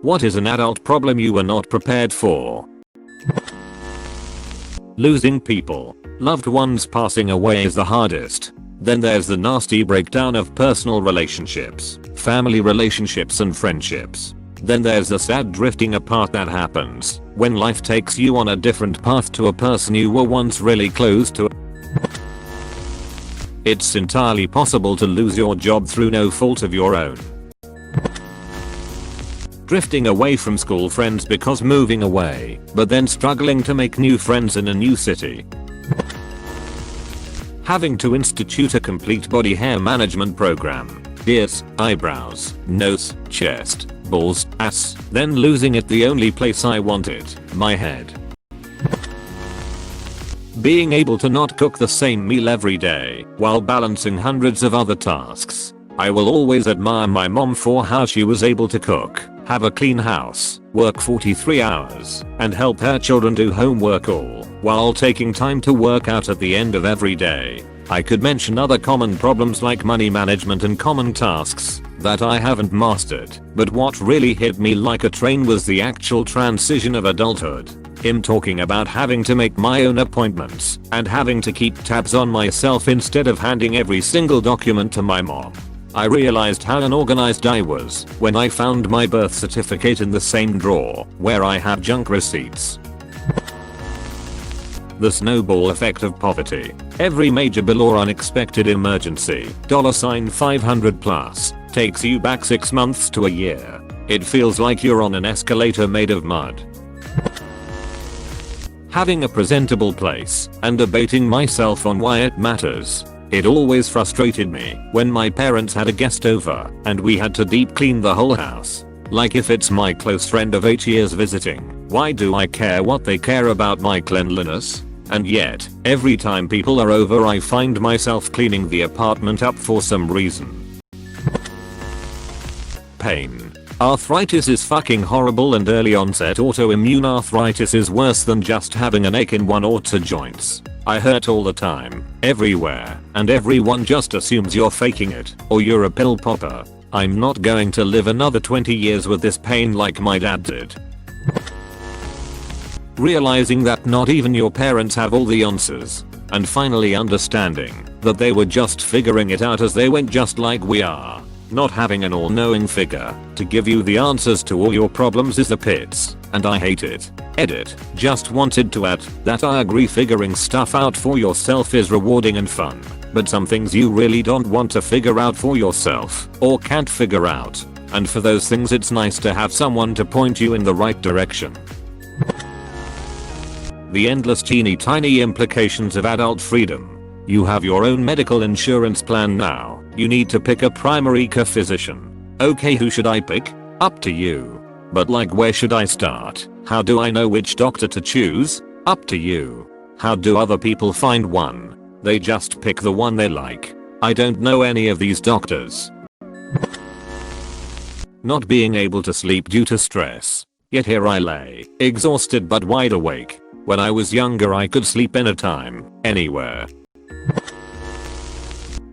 What is an adult problem you were not prepared for? Losing people. Loved ones passing away is the hardest. Then there's the nasty breakdown of personal relationships, family relationships and friendships. Then there's the sad drifting apart that happens when life takes you on a different path to a person you were once really close to. It's entirely possible to lose your job through no fault of your own. Drifting away from school friends because moving away, but then struggling to make new friends in a new city. Having to institute a complete body hair management program. Ears, eyebrows, nose, chest, balls, ass, then losing it the only place I wanted, my head. Being able to not cook the same meal every day while balancing hundreds of other tasks. I will always admire my mom for how she was able to cook, have a clean house, work 43 hours, and help her children do homework all while taking time to work out at the end of every day. I could mention other common problems like money management and common tasks that I haven't mastered, but what really hit me like a train was the actual transition of adulthood. Him talking about having to make my own appointments and having to keep tabs on myself instead of handing every single document to my mom. I realized how unorganized I was when I found my birth certificate in the same drawer where I had junk receipts. The snowball effect of poverty. Every major bill or unexpected emergency, $500 plus, takes you back 6 months to a year. It feels like you're on an escalator made of mud. Having a presentable place and debating myself on why it matters. It always frustrated me when my parents had a guest over and we had to deep clean the whole house. Like if it's my close friend of 8 years visiting, why do I care what they care about my cleanliness? And yet, every time people are over I find myself cleaning the apartment up for some reason. Pain. Arthritis is fucking horrible and early onset autoimmune arthritis is worse than just having an ache in one or two joints. I hurt all the time, everywhere, and everyone just assumes you're faking it or you're a pill popper. I'm not going to live another 20 years with this pain like my dad did. Realizing that not even your parents have all the answers, and finally understanding that they were just figuring it out as they went just like we are. Not having an all-knowing figure to give you the answers to all your problems is the pits, and I hate it. Edit. Just wanted to add that I agree figuring stuff out for yourself is rewarding and fun, but some things you really don't want to figure out for yourself or can't figure out, and for those things it's nice to have someone to point you in the right direction. The endless teeny tiny implications of adult freedom. You have your own medical insurance plan now. You need to pick a primary care physician. Okay, who should I pick? Up to you. But like, where should I start? How do I know which doctor to choose? Up to you. How do other people find one? They just pick the one they like. I don't know any of these doctors. Not being able to sleep due to stress. Yet here I lay, exhausted but wide awake. When I was younger I could sleep anytime, anywhere.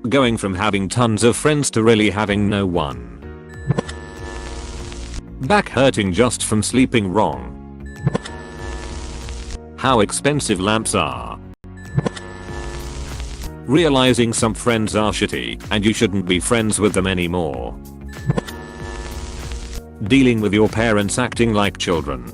Going from having tons of friends to really having no one. Back hurting just from sleeping wrong. How expensive lamps are. Realizing some friends are shitty and you shouldn't be friends with them anymore. Dealing with your parents acting like children.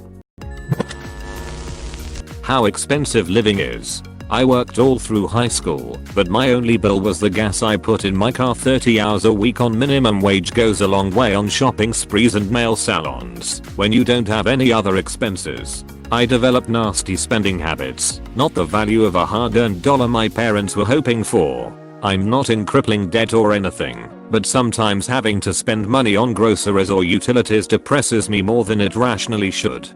How expensive living is. I worked all through high school, but my only bill was the gas I put in my car. 30 hours a week on minimum wage goes a long way on shopping sprees and nail salons when you don't have any other expenses. I developed nasty spending habits, not the value of a hard-earned dollar my parents were hoping for. I'm not in crippling debt or anything, but sometimes having to spend money on groceries or utilities depresses me more than it rationally should.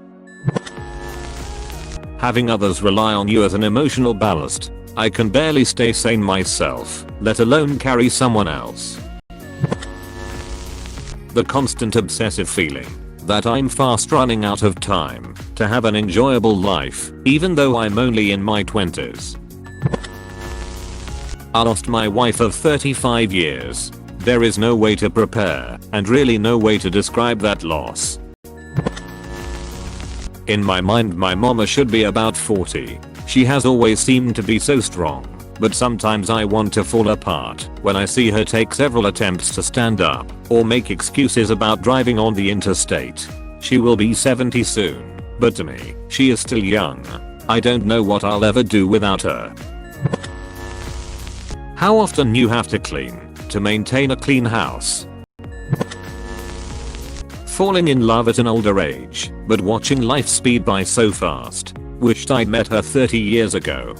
Having others rely on you as an emotional ballast. I can barely stay sane myself, let alone carry someone else. The constant obsessive feeling that I'm fast running out of time to have an enjoyable life, even though I'm only in my 20s. I lost my wife of 35 years. There is no way to prepare, and really no way to describe that loss. In my mind my mama should be about 40. She has always seemed to be so strong, but sometimes I want to fall apart when I see her take several attempts to stand up or make excuses about driving on the interstate. She will be 70 soon, but to me, she is still young. I don't know what I'll ever do without her. How often you have to clean to maintain a clean house? Falling in love at an older age, but watching life speed by so fast. Wished I'd met her 30 years ago.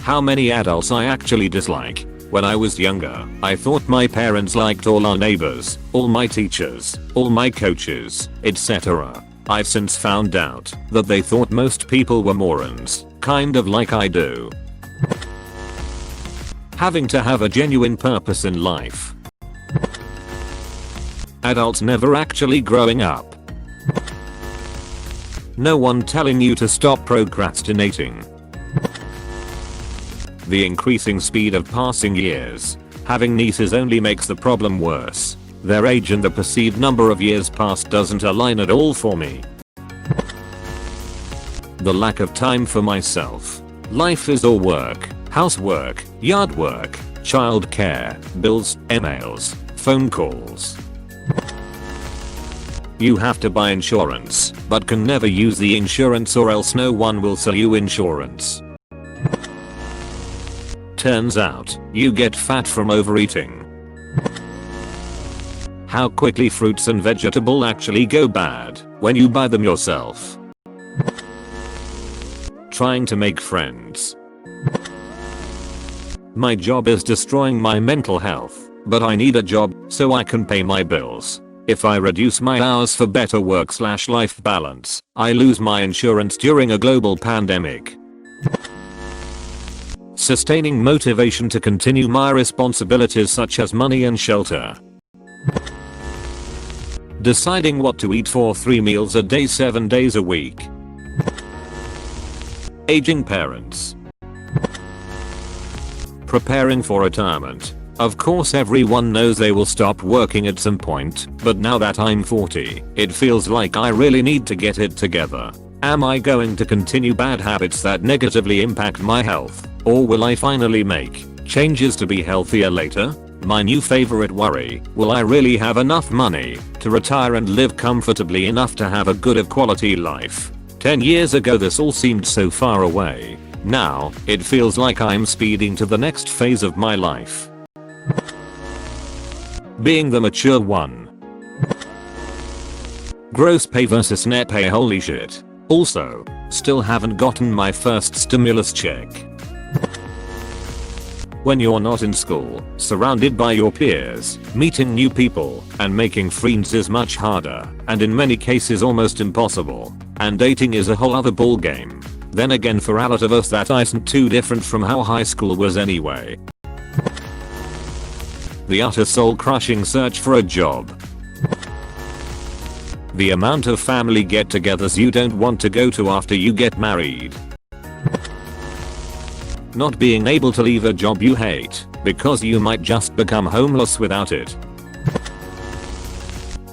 How many adults I actually dislike? When I was younger, I thought my parents liked all our neighbors, all my teachers, all my coaches, etc. I've since found out that they thought most people were morons, kind of like I do. Having to have a genuine purpose in life. Adults never actually growing up. No one telling you to stop procrastinating. The increasing speed of passing years. Having nieces only makes the problem worse. Their age and the perceived number of years past doesn't align at all for me. The lack of time for myself. Life is all work, housework, yard work, childcare, bills, emails, phone calls. You have to buy insurance, but can never use the insurance or else no one will sell you insurance. Turns out, you get fat from overeating. How quickly fruits and vegetables actually go bad when you buy them yourself. Trying to make friends. My job is destroying my mental health, but I need a job so I can pay my bills. If I reduce my hours for better work/life balance, I lose my insurance during a global pandemic. Sustaining motivation to continue my responsibilities such as money and shelter. Deciding what to eat for 3 meals a day 7 days a week. Aging parents. Preparing for retirement. Of course everyone knows they will stop working at some point, but now that I'm 40, it feels like I really need to get it together. Am I going to continue bad habits that negatively impact my health, or will I finally make changes to be healthier later? My new favorite worry, will I really have enough money to retire and live comfortably enough to have a good of quality life? 10 years ago this all seemed so far away. Now, it feels like I'm speeding to the next phase of my life. Being the mature one. Gross pay versus net pay, holy shit. Also, still haven't gotten my first stimulus check. When you're not in school, surrounded by your peers, meeting new people, and making friends is much harder, and in many cases almost impossible. And dating is a whole other ballgame. Then again, for a lot of us that isn't too different from how high school was anyway. The utter soul-crushing search for a job. The amount of family get-togethers you don't want to go to after you get married. Not being able to leave a job you hate because you might just become homeless without it.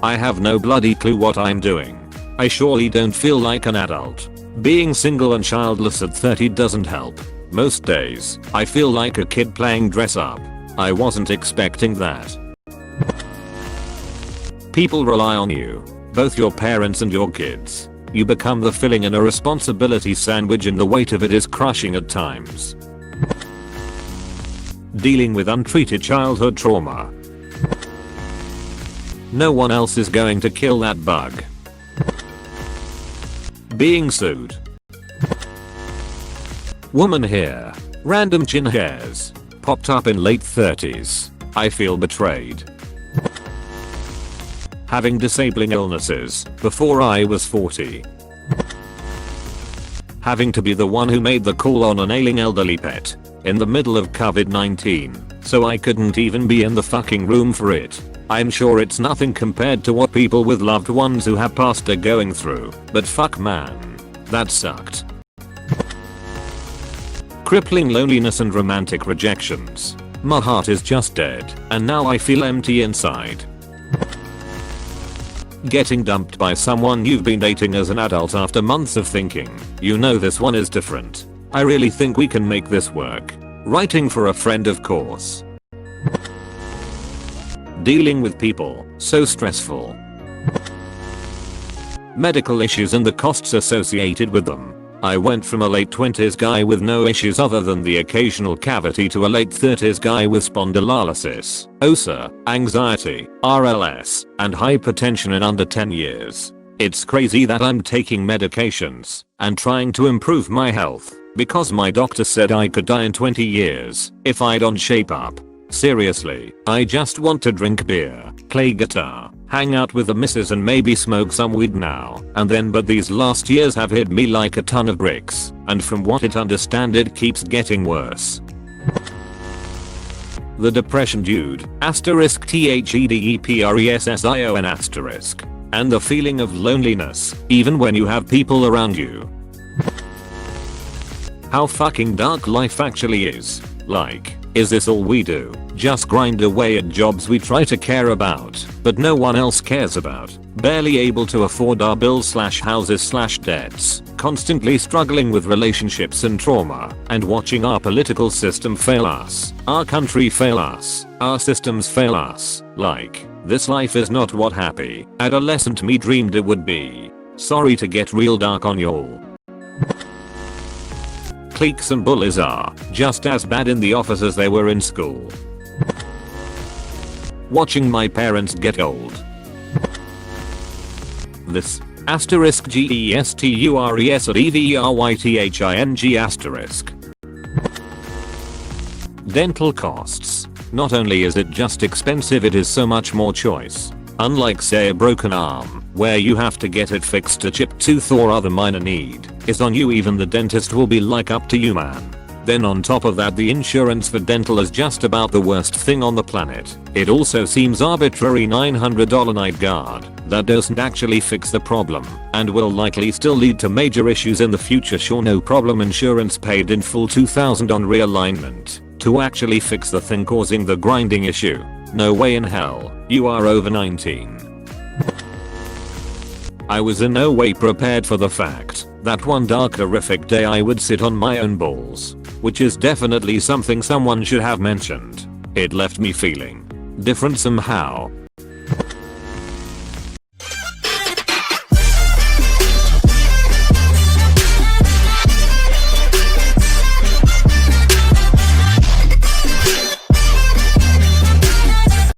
I have no bloody clue what I'm doing. I surely don't feel like an adult. Being single and childless at 30 doesn't help. Most days, I feel like a kid playing dress up. I wasn't expecting that. People rely on you, both your parents and your kids. You become the filling in a responsibility sandwich and the weight of it is crushing at times. Dealing with untreated childhood trauma. No one else is going to kill that bug. Being sued. Woman here. Random chin hairs. Popped up in late 30s. I feel betrayed. Having disabling illnesses before I was 40. Having to be the one who made the call on an ailing elderly pet in the middle of COVID-19, so I couldn't even be in the fucking room for it. I'm sure it's nothing compared to what people with loved ones who have passed are going through, but fuck man, that sucked. Crippling loneliness and romantic rejections. My heart is just dead, and now I feel empty inside. Getting dumped by someone you've been dating as an adult after months of thinking, you know this one is different. I really think we can make this work. Writing for a friend, of course. Dealing with people, so stressful. Medical issues and the costs associated with them. I went from a late 20s guy with no issues other than the occasional cavity to a late 30s guy with spondylolysis, OSA, anxiety, RLS, and hypertension in under 10 years. It's crazy that I'm taking medications and trying to improve my health because my doctor said I could die in 20 years if I don't shape up. Seriously, I just want to drink beer, play guitar, hang out with the missus and maybe smoke some weed now and then, but these last years have hit me like a ton of bricks, and from what I understand it keeps getting worse. The depression dude, asterisk THEDEPRESSION asterisk. And the feeling of loneliness, even when you have people around you. How fucking dark life actually is. Like, is this all we do? Just grind away at jobs we try to care about, but no one else cares about. Barely able to afford our bills / houses / debts. Constantly struggling with relationships and trauma, and watching our political system fail us. Our country fail us. Our systems fail us. Like, this life is not what happy adolescent me dreamed it would be. Sorry to get real dark on y'all. Cliques and bullies are just as bad in the office as they were in school. Watching my parents get old. This asterisk GESTURES at EVERYTHING asterisk. Dental costs. Not only is it just expensive, it is so much more choice. Unlike say a broken arm, where you have to get it fixed, a chipped tooth or other minor need is on you. Even the dentist will be like, up to you man. Then on top of that, the insurance for dental is just about the worst thing on the planet. It also seems arbitrary $900 night guard that doesn't actually fix the problem and will likely still lead to major issues in the future. Sure, no problem, insurance paid in full $2,000 on realignment to actually fix the thing causing the grinding issue. No way in hell, you are over 19. I was in no way prepared for the fact that one dark horrific day I would sit on my own balls, which is definitely something someone should have mentioned. It left me feeling different somehow,